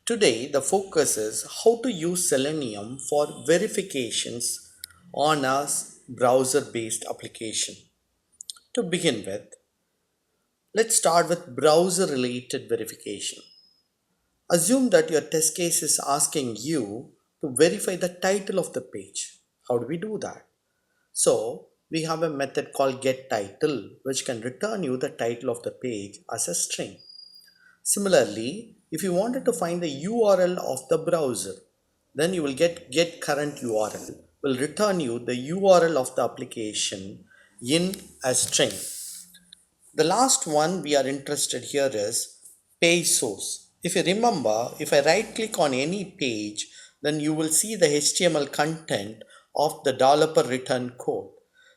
Today, the focus is how to use Selenium for verifications on a browser-based application. To begin with, let's start with browser-related verification. Assume that your test case is asking you to verify the title of the page. How do we do that? So, we have a method called getTitle, which can return you the title of the page as a string. Similarly, if you wanted to find the URL of the browser, then you will get current URL will return you the URL of the application in a string. The last one we are interested here is page source. If you remember, if I right click on any page, then you will see the HTML content of the developer return code.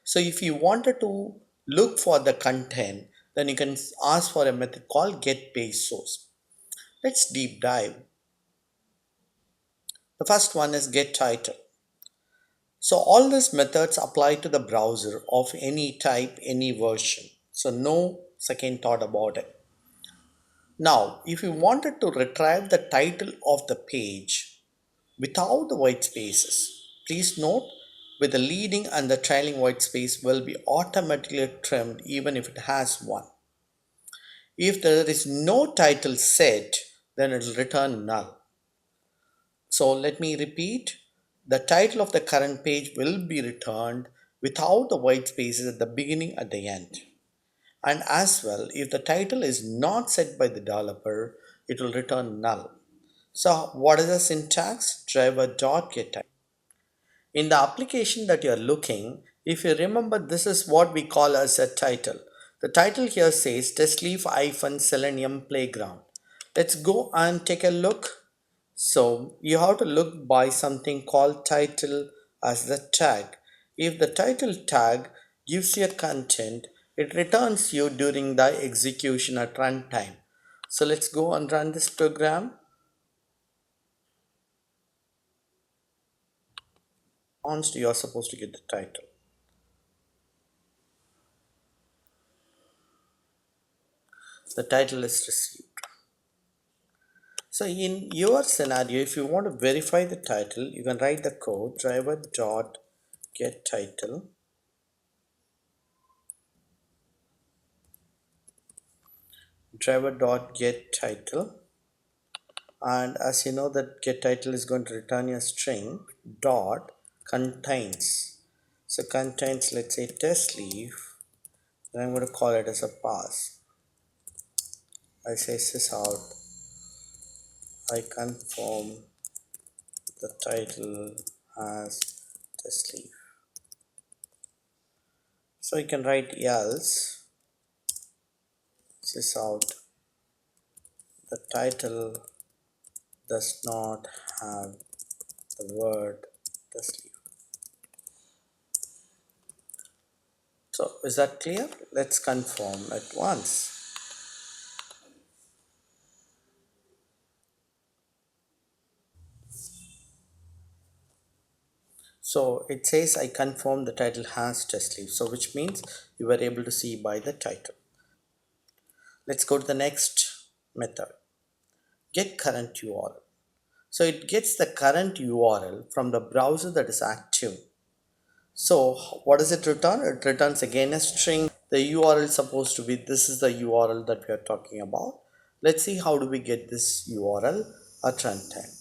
So if you wanted to look for the content, then you can ask for a method called get page source. Let's deep dive. The first one is get title. So all these methods apply to the browser of any type, any version. So no second thought about it. Now, if you wanted to retrieve the title of the page without the white spaces, please note with the leading and the trailing white space will be automatically trimmed even if it has one. If there is no title set, then it will return null. So let me repeat. The title of the current page will be returned without the white spaces at the beginning and the end. And as well, if the title is not set by the developer, it will return null. So what is the syntax? Driver.getTitle. In the application that you are looking, if you remember, this is what we call as a title. The title here says TestLeaf Selenium Playground. Let's go and take a look. So you have to look by something called title as the tag. If the title tag gives you a content, it returns you during the execution at runtime. So let's go and run this program. Once you are supposed to get the title. The title is received. So in your scenario, if you want to verify the title, you can write the code driver.getTitle. Driver.getTitle. And as you know that getTitle is going to return a string dot contains. So contains, let's say TestLeaf. Then I'm going to call it as a pass. I say sys out. I confirm the title as TestLeaf. So you can write else sys out. The title does not have the word TestLeaf. So is that clear? Let's confirm at once. So it says I confirm the title has TestLeaf. So which means you were able to see by the title. Let's go to the next method. Get current URL. So it gets the current URL from the browser that is active. So what does it return? It returns again a string. The URL is supposed to be, this is the URL that we are talking about. Let's see how do we get this URL at runtime.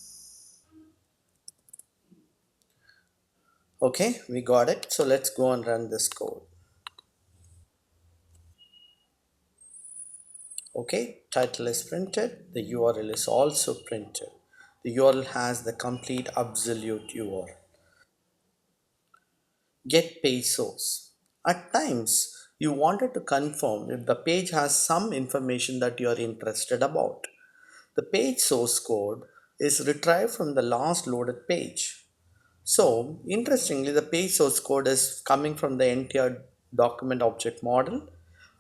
Okay, we got it. So let's go and run this code. Okay, title is printed. The URL is also printed. The URL has the complete absolute URL. Get page source. At times, you wanted to confirm if the page has some information that you are interested about. The page source code is retrieved from the last loaded page. So, interestingly, the page source code is coming from the entire document object model,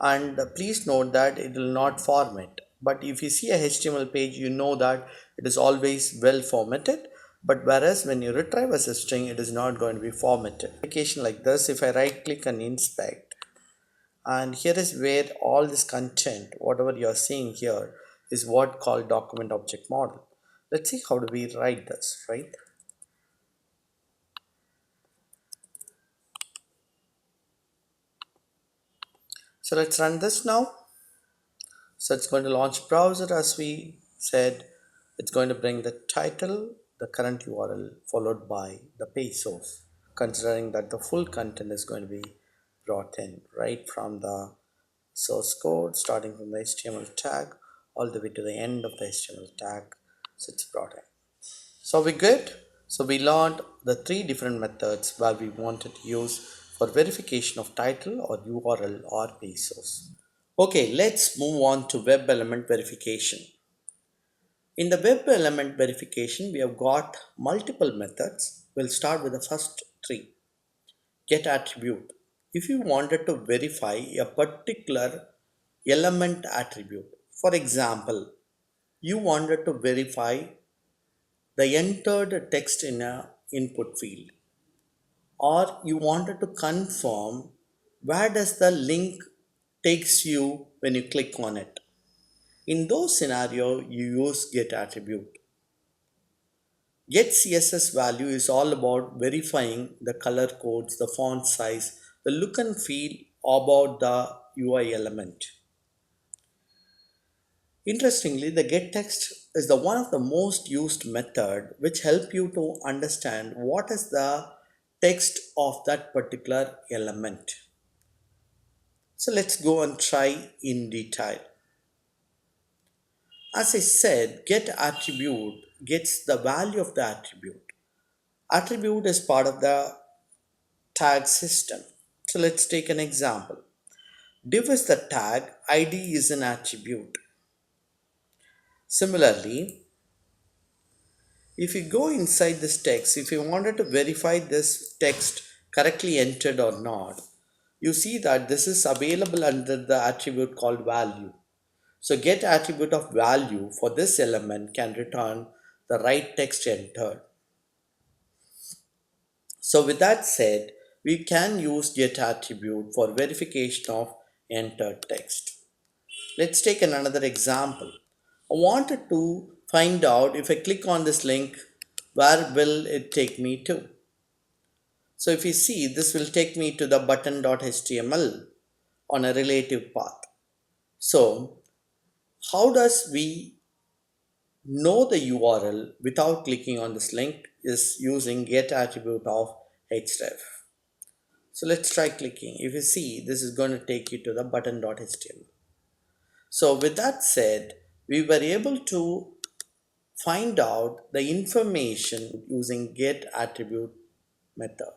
and please note that it will not format. But if you see a HTML page, you know that it is always well formatted. But whereas when you retrieve as a string, it is not going to be formatted. Application like this, if I right click and inspect, and here is where all this content, whatever you are seeing here, is what called document object model. Let's see how do we write this, right? So let's run this now. So it's going to launch browser as we said. It's going to bring the title, the current URL, followed by the page source, considering that the full content is going to be brought in right from the source code, starting from the HTML tag all the way to the end of the HTML tag. So it's brought in. So we good. So we learned the three different methods where we wanted to use for verification of title or URL or page source. Okay, let's move on to web element verification. In the web element verification, we have got multiple methods. We'll start with the first three. Get attribute. If you wanted to verify a particular element attribute, for example, you wanted to verify the entered text in a input field, or you wanted to confirm where does the link takes you when you click on it. In those scenarios, you use get attribute. Get CSS value is all about verifying the color codes, the font size, the look and feel about the UI element. Interestingly, the get text is the one of the most used method which help you to understand what is the text of that particular element. So let's go and try in detail. As I said, get attribute gets the value of the attribute. Attribute is part of the tag system. So let's take an example. Div is the tag, ID is an attribute. Similarly, if you go inside this text, if you wanted to verify this text correctly entered or not, you see that this is available under the attribute called value. So get attribute of value for this element can return the right text entered. So with that said, we can use get attribute for verification of entered text. Let's take another example. I wanted to find out if I click on this link, where will it take me to? So if you see, this will take me to the button.html on a relative path. So how does we know the URL without clicking on this link is using get attribute of href. So let's try clicking. If you see, this is going to take you to the button.html. So with that said, we were able to find out the information using get attribute method.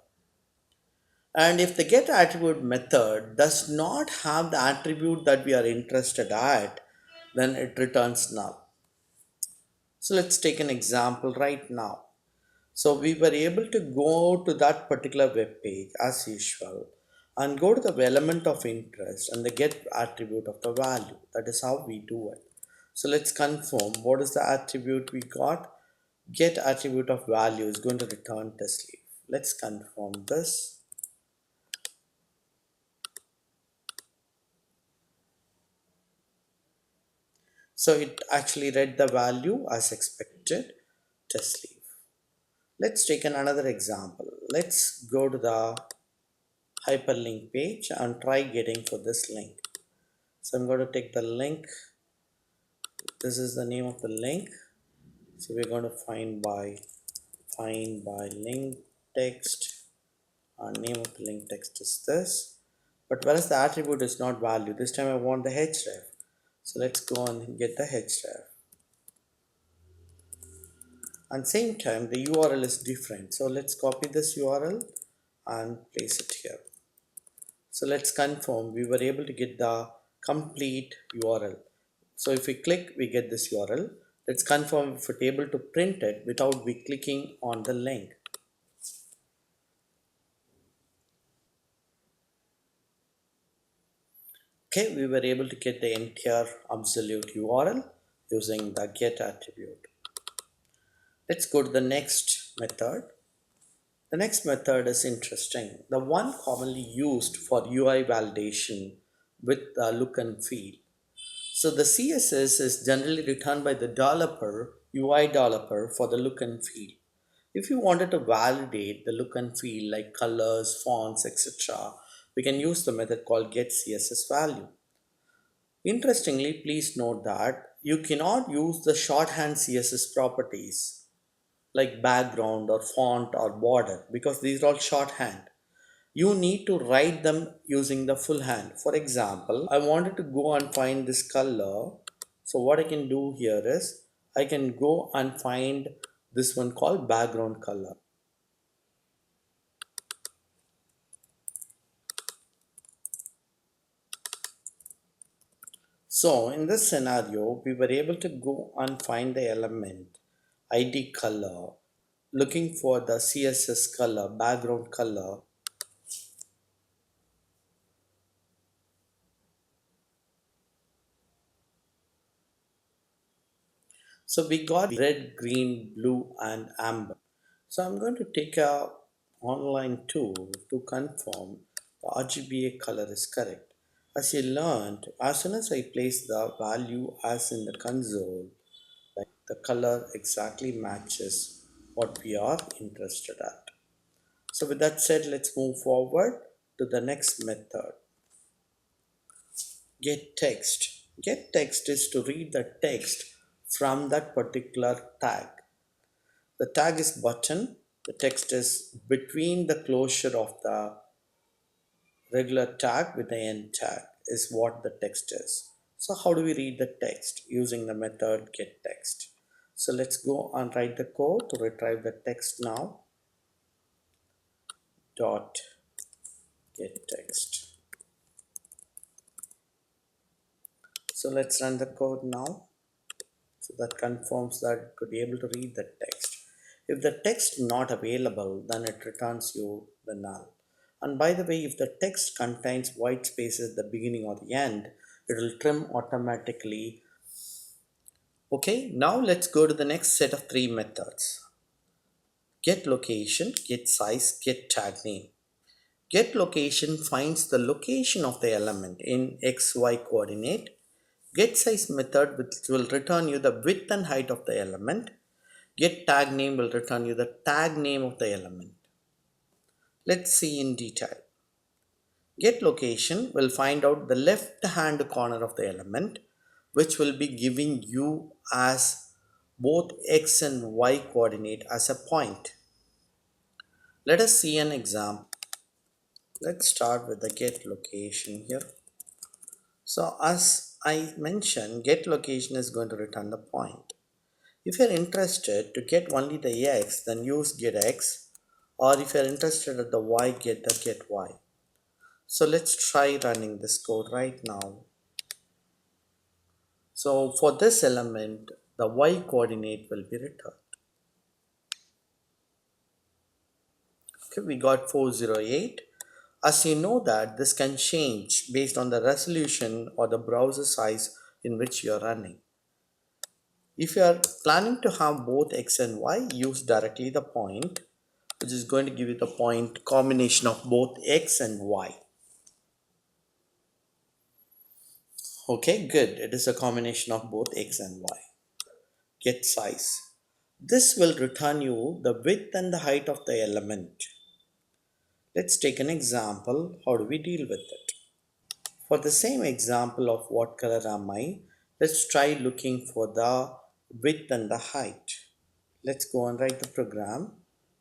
And if the get attribute method does not have the attribute that we are interested at, then it returns null. So let's take an example right now. So we were able to go to that particular web page as usual and go to the element of interest and the get attribute of the value. That is how we do it. So let's confirm what is the attribute we got. Get attribute of value is going to return TestLeaf. Let's confirm this. So it actually read the value as expected, TestLeaf. Let's take another example. Let's go to the hyperlink page and try getting for this link. So I'm going to take the link. This is the name of the link. So we're going to find by link text. Our name of the link text is this. But whereas the attribute is not value, this time I want the href. So let's go and get the href. And same time the URL is different. So let's copy this URL and place it here. So let's confirm we were able to get the complete URL. So if we click, we get this URL. Let's confirm if we're able to print it without we clicking on the link. Okay, we were able to get the entire absolute URL using the get attribute. Let's go to the next method. The next method is interesting. The one commonly used for UI validation with the look and feel. So the CSS is generally returned by the developer UI developer for the look and feel. If you wanted to validate the look and feel like colors, fonts, etc., we can use the method called getCSSValue. Interestingly, please note that you cannot use the shorthand CSS properties like background or font or border because these are all shorthand. You need to write them using the full hand. For example, I wanted to go and find this color. So what I can do here is I can go and find this one called background color. So in this scenario, we were able to go and find the element ID color, looking for the CSS color, background color. So we got red, green, blue, and amber. So I'm going to take a online tool to confirm the RGBA color is correct. As you learned, as soon as I place the value as in the console, like the color exactly matches what we are interested at. So with that said, let's move forward to the next method. Get text. Get text is to read the text from that particular tag. The tag is button. The text is between the closure of the regular tag with the end tag is what the text is. So how do we read the text? Using the method getText. So let's go and write the code to retrieve the text now. Dot getText. So let's run the code now. So that confirms that it could be able to read the text. If the text not available, then it returns you the null. And by the way, if the text contains white spaces at the beginning or the end, it will trim automatically. Okay, now let's go to the next set of three methods. Get location, get size, get tag name. Get location finds the location of the element in XY coordinate. Get size method which will return you the width and height of the element. Get tag name will return you the tag name of the element. Let's see in detail. Get location will find out the left hand corner of the element, which will be giving you as both x and y coordinate as a point. Let us see an example. Let's start with the get location here. So as I mentioned, get location is going to return the point. If you're interested to get only the x, then use get x, or if you're interested at the y, get the get y. So let's try running this code right now. So for this element, the y coordinate will be returned. Okay, we got 408. As you know that this can change based on the resolution or the browser size in which you are running. If you are planning to have both x and y, use directly the point, which is going to give you the point combination of both x and y. Okay, good. It is a combination of both x and y. Get size. This will return you the width and the height of the element. Let's take an example. How do we deal with it? For the same example of what color am I, let's try looking for the width and the height. Let's go and write the program.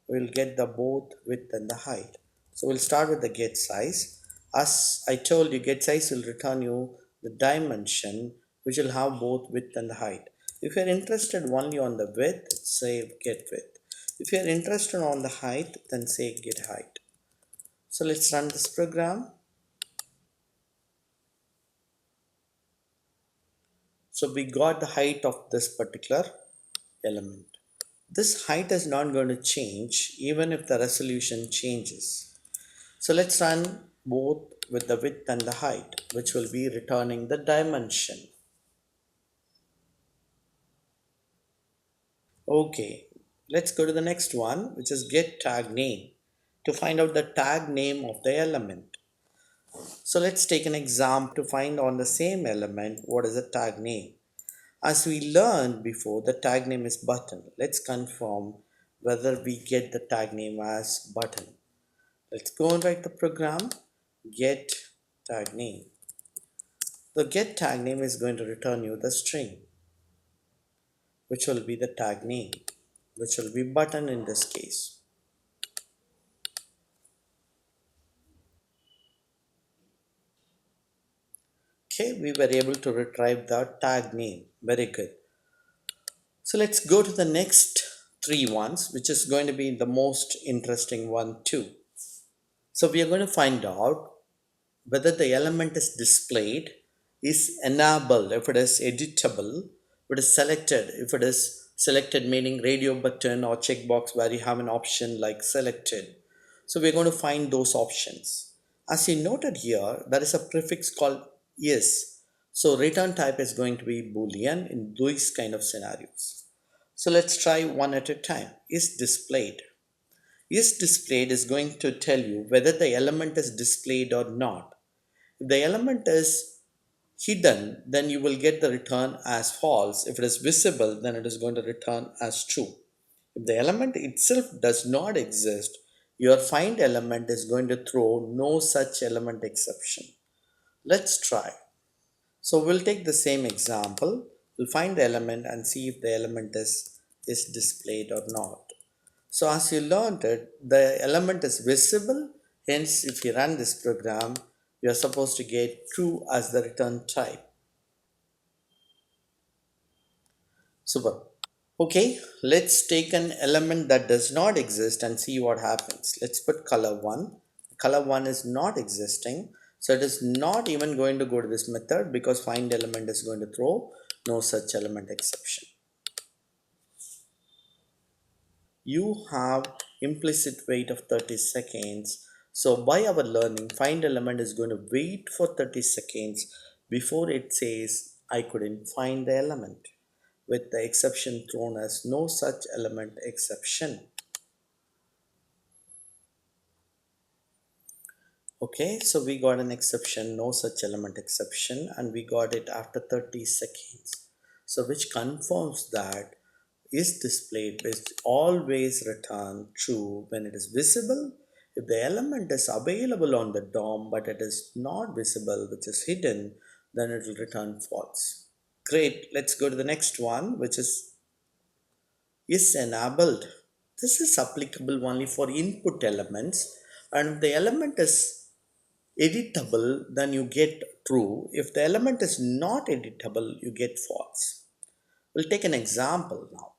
We'll get the both width and the height. So we'll start with the get size. As I told you, get size will return you the dimension which will have both width and the height. If you're interested only on the width, say get width. If you're interested on the height, then say get height. So let's run this program. So we got the height of this particular element. This height is not going to change even if the resolution changes. So let's run both with the width and the height, which will be returning the dimension. Okay, let's go to the next one, which is get tag name to find out the tag name of the element. So let's take an example to find on the same element what is the tag name. As we learned before, the tag name is button. Let's confirm whether we get the tag name as button. Let's go and write the program get tag name. The get tag name is going to return you the string, which will be the tag name, which will be button in this case. Okay, we were able to retrieve the tag name. Very good. So let's go to the next three ones, which is going to be the most interesting one too. So we are going to find out whether the element is displayed, is enabled if it is editable, if it is selected, if it is selected meaning radio button or checkbox where you have an option like selected. So we're going to find those options. As you noted here, there is a prefix called is. So return type is going to be Boolean in these kind of scenarios. So let's try one at a time. Is displayed. Is displayed is going to tell you whether the element is displayed or not. If the element is hidden, then you will get the return as false. If it is visible, then it is going to return as true. If the element itself does not exist, your find element is going to throw no such element exception. Let's try. So we'll take the same example. We'll find the element and see if the element is displayed or not. So as you learned it, the element is visible. Hence, if you run this program, you are supposed to get true as the return type. Super. Okay, let's take an element that does not exist and see what happens. Let's put color 1. Color 1 is not existing. So it is not even going to go to this method because find element is going to throw no such element exception. You have implicit wait of 30 seconds. So by our learning, find element is going to wait for 30 seconds before it says I couldn't find the element, with the exception thrown as no such element exception. Okay, so we got an exception, no such element exception, and we got it after 30 seconds. So which confirms that is displayed is always return true when it is visible. If the element is available on the DOM but it is not visible, which is hidden, then it will return false. Great, let's go to the next one, which is enabled. This is applicable only for input elements, and if the element is editable, then you get true. If the element is not editable, you get false. We'll take an example now.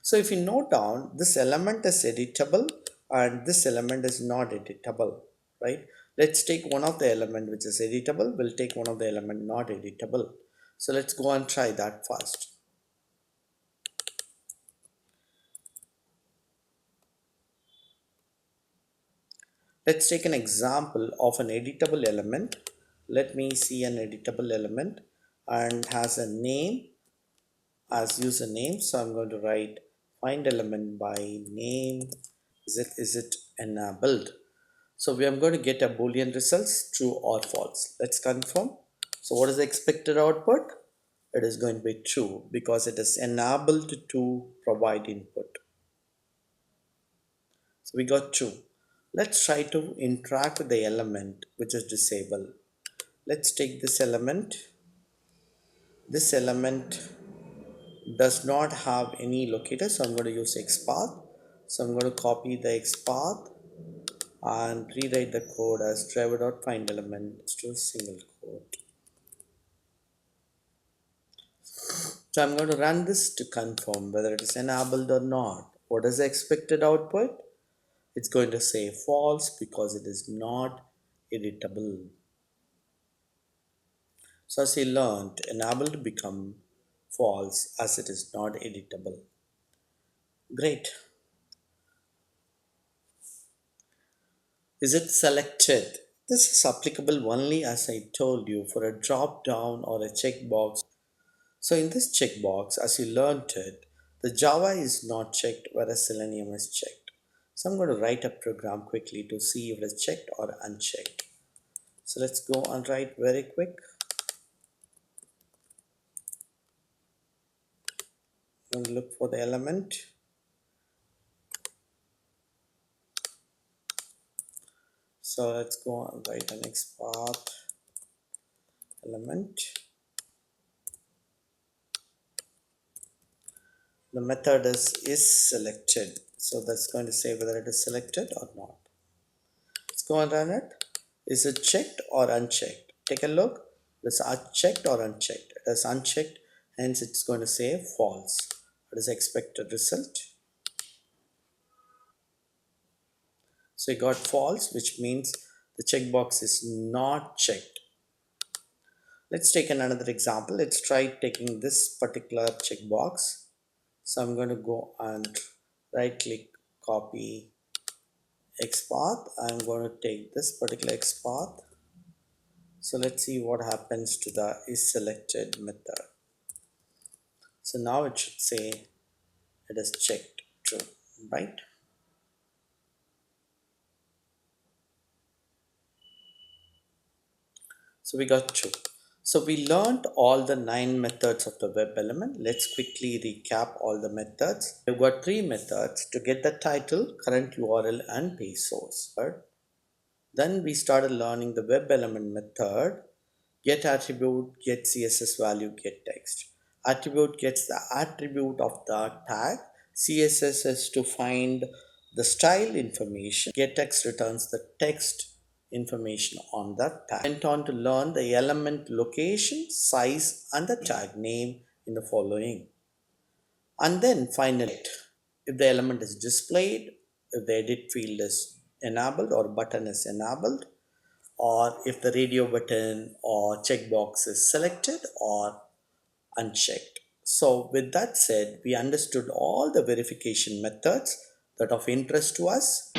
So if you note down, this element is editable and this element is not editable, right? Let's take one of the element which is editable. We'll take one of the element not editable. So let's go and try that first. Let's take an example of an editable element. Let me see an editable element and has a name as username. So I'm going to write find element by name. Is it enabled? So we are going to get a Boolean results true or false. Let's confirm. So what is the expected output? It is going to be true because it is enabled to provide input. So we got true. Let's try to interact with the element which is disabled. Let's take this element. This element does not have any locator, so I'm going to use XPath. So I'm going to copy the XPath and rewrite the code as driver.findElement to a single quote. So I'm going to run this to confirm whether it is enabled or not. What is the expected output? It's going to say false because it is not editable. So as you learned, enabled become false as it is not editable. Great. Is it selected? This is applicable only, as I told you, for a drop down or a checkbox. So in this checkbox, as you learned it, the Java is not checked whereas Selenium is checked. So I'm going to write a program quickly to see if it is checked or unchecked. So let's go and write very quick. going to look for the element. So let's go and write an XPath element. The method is selected. So that's going to say whether it is selected or not. Let's go and run it. Is it checked or unchecked? Take a look. It's unchecked or unchecked. It is unchecked, hence it's going to say false. What is the expected result? So you got false, which means the checkbox is not checked. Let's take another example. Let's try taking this particular checkbox. So I'm going to go and right click, copy XPath. I'm going to take this particular XPath. So let's see what happens to the is selected method. So now it should say it is checked true, right? So we got true. So we learned all the 9 methods of the web element. Let's quickly recap all the methods. We've got 3 methods to get the title, current URL and page source. Then we started learning the web element method. Get attribute, get CSS value, get text. Attribute gets the attribute of the tag. CSS is to find the style information. Get text returns the text information on the tag. Went on to learn the element location, size, and the tag name in the following. And then finally, if the element is displayed, if the edit field is enabled or button is enabled, or if the radio button or checkbox is selected or unchecked. So with that said, we understood all the verification methods that are of interest to us.